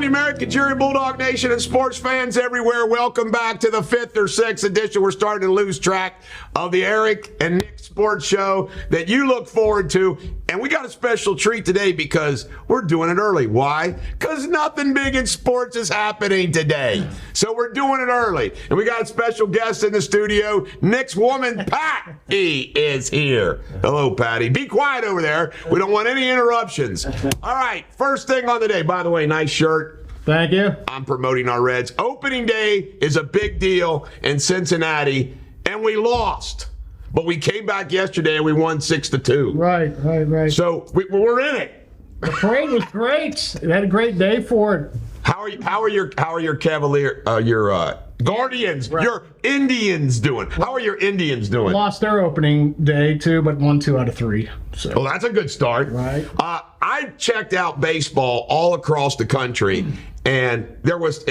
Mighty American Jerry Bulldog Nation and sports fans everywhere, welcome back to the 5th or 6th edition. We're starting to lose track of the Eric and Nick Sports Show that you look forward to. And we got a special treat today because we're doing it early. Why? Because nothing big in sports is happening today. So we're doing it early. And we got a special guest in the studio. Nick's woman, Patty, is here. Hello, Patty. Be quiet over there. We don't want any interruptions. All right, first thing on the day. By the way, nice shirt. Thank you. I'm promoting our Reds. Opening day is a big deal in Cincinnati, and we lost. But we came back yesterday and we won 6-2. Right. So we're in it. The parade was great. It had a great day for it. How are your Cavalier your Guardians, right. Your Indians doing? How are your Indians doing? Lost their opening day too, but won 2 out of 3. So. Well, that's a good start. Right. I checked out baseball all across the country, and there was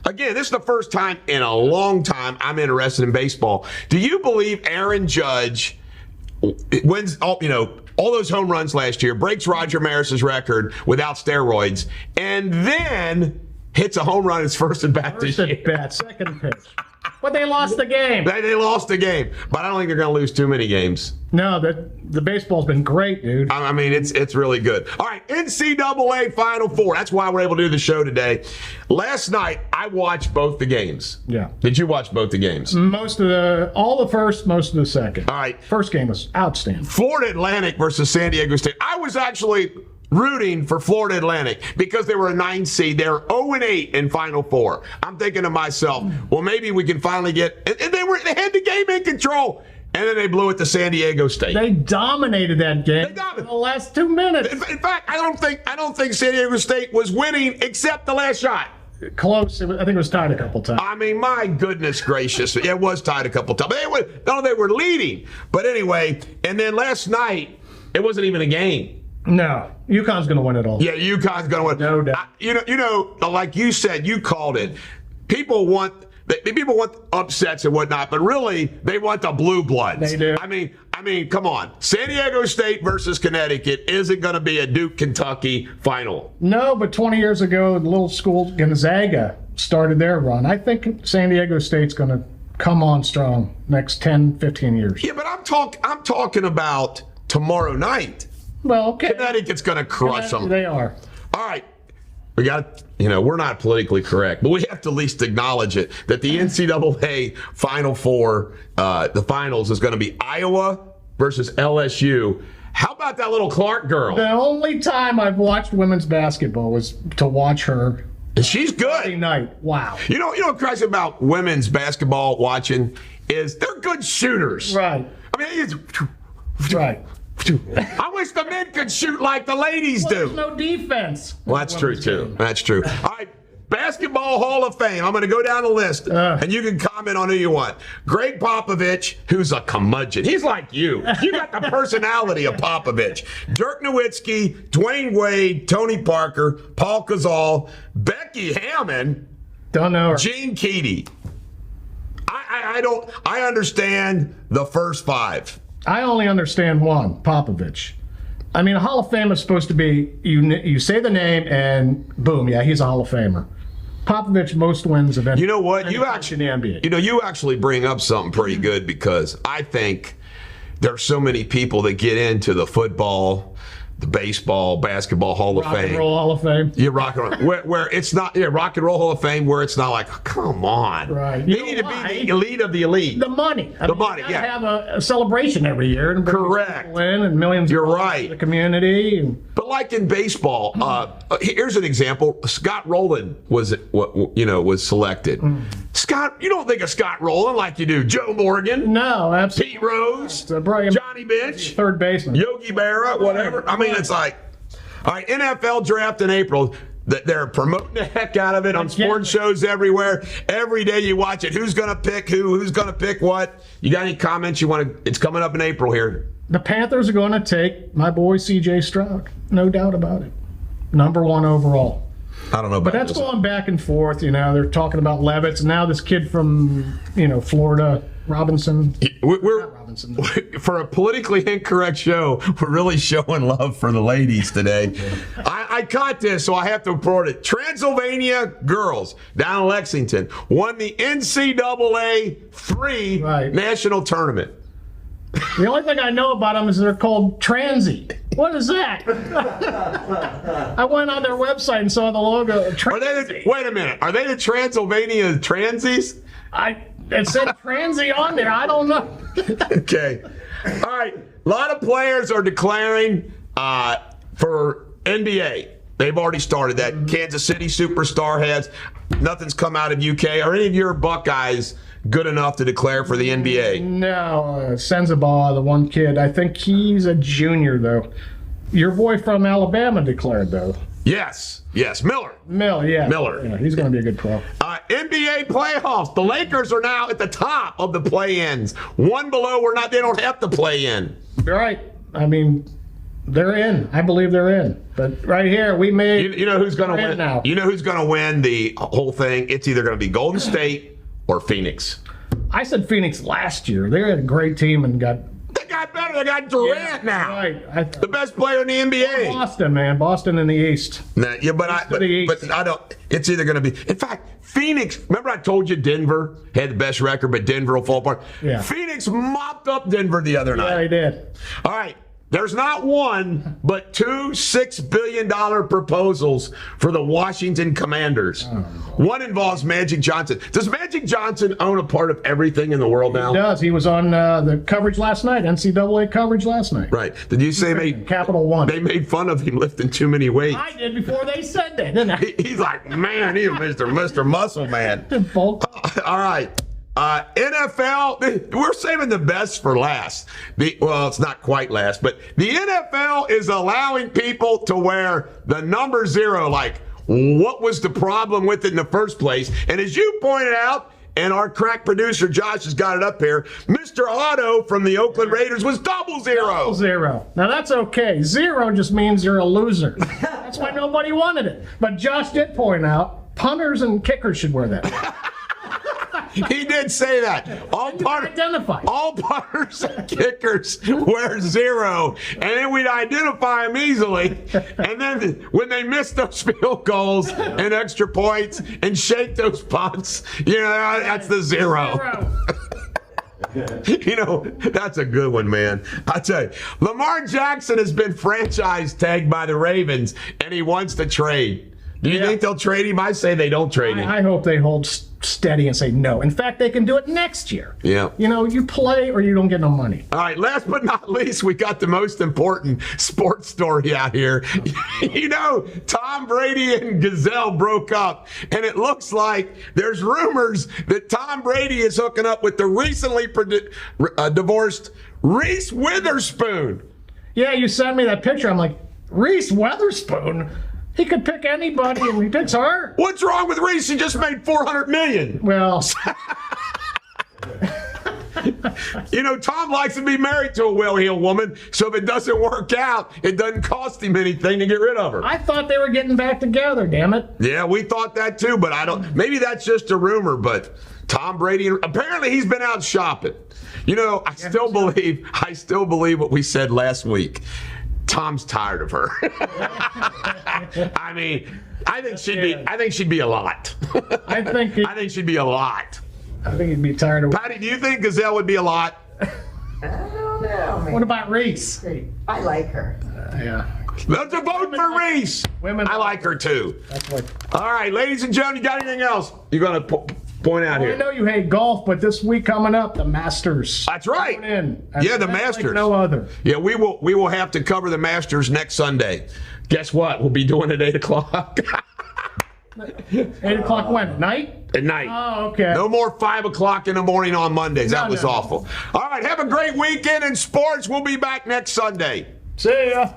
again, this is the first time in a long time I'm interested in baseball. Do you believe Aaron Judge wins all those home runs last year, breaks Roger Maris's record without steroids, and then hits a home run his first at bat this year? First at bat, second pitch. But they lost the game. They lost the game, but I don't think they're going to lose too many games. No, the baseball's been great, dude. I mean, it's really good. All right, NCAA Final Four. That's why we're able to do the show today. Last night, I watched both the games. Yeah. Did you watch both the games? All the first, most of the second. All right. First game was outstanding. Florida Atlantic versus San Diego State. I was actually rooting for Florida Atlantic because they were a 9 seed. They were 0-8 in Final Four. I'm thinking to myself, well, maybe we can finally get. And they had the game in control. And then they blew it to San Diego State. They dominated that game for the last 2 minutes. In fact, I don't think San Diego State was winning except the last shot. Close. I think it was tied a couple times. I mean, my goodness gracious. It was tied a couple times. They were leading. But anyway, and then last night, it wasn't even a game. No. UConn's going to win it all. Yeah, UConn's going to win. No doubt. You know, like you said, you called it. People want upsets and whatnot, but really they want the blue bloods. They do. I mean, come on. San Diego State versus Connecticut isn't going to be a Duke Kentucky final. No, but 20 years ago, the little school Gonzaga started their run. I think San Diego State's going to come on strong next 10, 15 years. Yeah, but I'm talking about tomorrow night. Well, okay. Connecticut's going to crush them. They are. All right. We got, we're not politically correct, but we have to at least acknowledge it, that the NCAA Final Four, the finals, is going to be Iowa versus LSU. How about that little Clark girl? The only time I've watched women's basketball was to watch her. She's good. Friday night. Wow. You know what crazy about women's basketball watching is they're good shooters. Right. I mean, it's right. I wish the men could shoot like the ladies do. There's no defense. Well, that's true, too. That's true. All right, Basketball Hall of Fame. I'm going to go down the list, and you can comment on who you want. Greg Popovich, who's a curmudgeon. He's like you. You got the personality of Popovich. Dirk Nowitzki, Dwayne Wade, Tony Parker, Paul Gasol, Becky Hammond, Don't know her. Gene Keady. I understand the first 5. I only understand one, Popovich. I mean, a Hall of Fame is supposed to be, you say the name and boom, yeah, he's a Hall of Famer. Popovich, most wins of any. You know what? In the NBA. You actually bring up something pretty good, because I think there's so many people that get into the football, the baseball, basketball Hall of Fame. Rock and Roll Hall of Fame. Yeah, Rock and Roll. Where it's not, Rock and Roll Hall of Fame, where it's not like, oh, come on. Right. You need to be the elite of the elite. The money. The money, you yeah. have a celebration every year. And correct. People in and millions You're of dollars right. to the community. But like in baseball, here's an example. Scott Rowland was selected. Scott, you don't think of Scott Rowland like you do Joe Morgan. No, absolutely. Pete Rose, Johnny Bench, third baseman, Yogi Berra, whatever. I mean, it's like, all right, NFL draft in April. They're promoting the heck out of it on sports shows everywhere. Every day you watch it. Who's going to pick who? Who's going to pick what? You got any comments you want to? It's coming up in April here. The Panthers are going to take my boy C.J. Stroud. No doubt about it. Number 1 overall. I don't know about But that's going back and forth. They're talking about Levitz. And now this kid from, Florida, Robinson. We're for a politically incorrect show, we're really showing love for the ladies today. I I caught this, so I have to report it. Transylvania girls down in Lexington won the NCAA 3 national tournament. The only thing I know about them is they're called Transy. What is that? I went on their website and saw the logo. Wait a minute. Are they the Transylvania Transies? It said Transy on there. I don't know. Okay. All right. A lot of players are declaring for NBA. They've already started that. Kansas City superstar has. Nothing's come out of UK. Are any of your Buckeyes good enough to declare for the NBA? No. Sensabaugh, the one kid. I think he's a junior, though. Your boy from Alabama declared, though. Yes. Miller. Yeah, he's going to be a good pro. NBA playoffs. The Lakers are now at the top of the play-ins. One below, they don't have to play in. Right. I mean, they're in. I believe they're in. But right here, we made. You know who's going to win now? You know who's going to win the whole thing? It's either going to be Golden State or Phoenix. I said Phoenix last year. They had a great team and got. They got better. They got Durant now. Right. The best player in the NBA. Boston, man. Boston in the East. Nah, yeah, but I don't. It's either going to be. In fact, Phoenix. Remember, I told you Denver had the best record, but Denver will fall apart. Yeah. Phoenix mopped up Denver the other night. Yeah, they did. All right. There's not one, but two $6 billion proposals for the Washington Commanders. One involves Magic Johnson. Does Magic Johnson own a part of everything in the world now? He does. He was on the coverage last night, NCAA coverage last night. Right. Did you say Capital One? They made fun of him lifting too many weights. I did before they said that, didn't I? He's like, man, he's Mr. Muscle Man. All right. NFL, we're saving the best for last. Well, it's not quite last, but the NFL is allowing people to wear the number 0. Like, what was the problem with it in the first place? And as you pointed out, and our crack producer Josh has got it up here, Mr. Otto from the Oakland Raiders was 000. 0. Now that's okay. 0 just means you're a loser. That's why nobody wanted it. But Josh did point out punters and kickers should wear that. He did say that. All punters and kickers wear 0, and then we'd identify them easily. And then when they miss those field goals and extra points and shake those punts, that's the 0. That's a good one, man. I tell you, Lamar Jackson has been franchise tagged by the Ravens, and he wants to trade. Do you think they'll trade him? I say they don't trade him. I hope they hold steady and say no. In fact, they can do it next year. Yeah. You play or you don't get no money. All right, last but not least, we got the most important sports story out here. Tom Brady and Gazelle broke up, and it looks like there's rumors that Tom Brady is hooking up with the recently divorced Reese Witherspoon. Yeah, you sent me that picture. I'm like, Reese Witherspoon? He could pick anybody, and he picks her. What's wrong with Reese? He just made $400 million. Well, Tom likes to be married to a well-heeled woman, so if it doesn't work out, it doesn't cost him anything to get rid of her. I thought they were getting back together, damn it. Yeah, we thought that too, but I don't. Maybe that's just a rumor, but Tom Brady, apparently he's been out shopping. I still believe what we said last week. Tom's tired of her. I mean, I think she'd be a lot. I think she'd be a lot. I think he'd be tired of her. Patty, do you think Gazelle would be a lot? I don't know. What about Reese? I like her. Yeah. Let's vote for Reese. I like her too. That's what. All right, ladies and gentlemen, you got anything else you're going to point out here? I know you hate golf, but this week coming up, the Masters. That's right. The Masters. Like no other. Yeah, we will have to cover the Masters next Sunday. Guess what? We'll be doing it at 8 o'clock. 8 o'clock when? At night? At night. Oh, okay. No more 5 o'clock in the morning on Mondays. That was No. awful. All right, have a great weekend in sports. We'll be back next Sunday. See ya.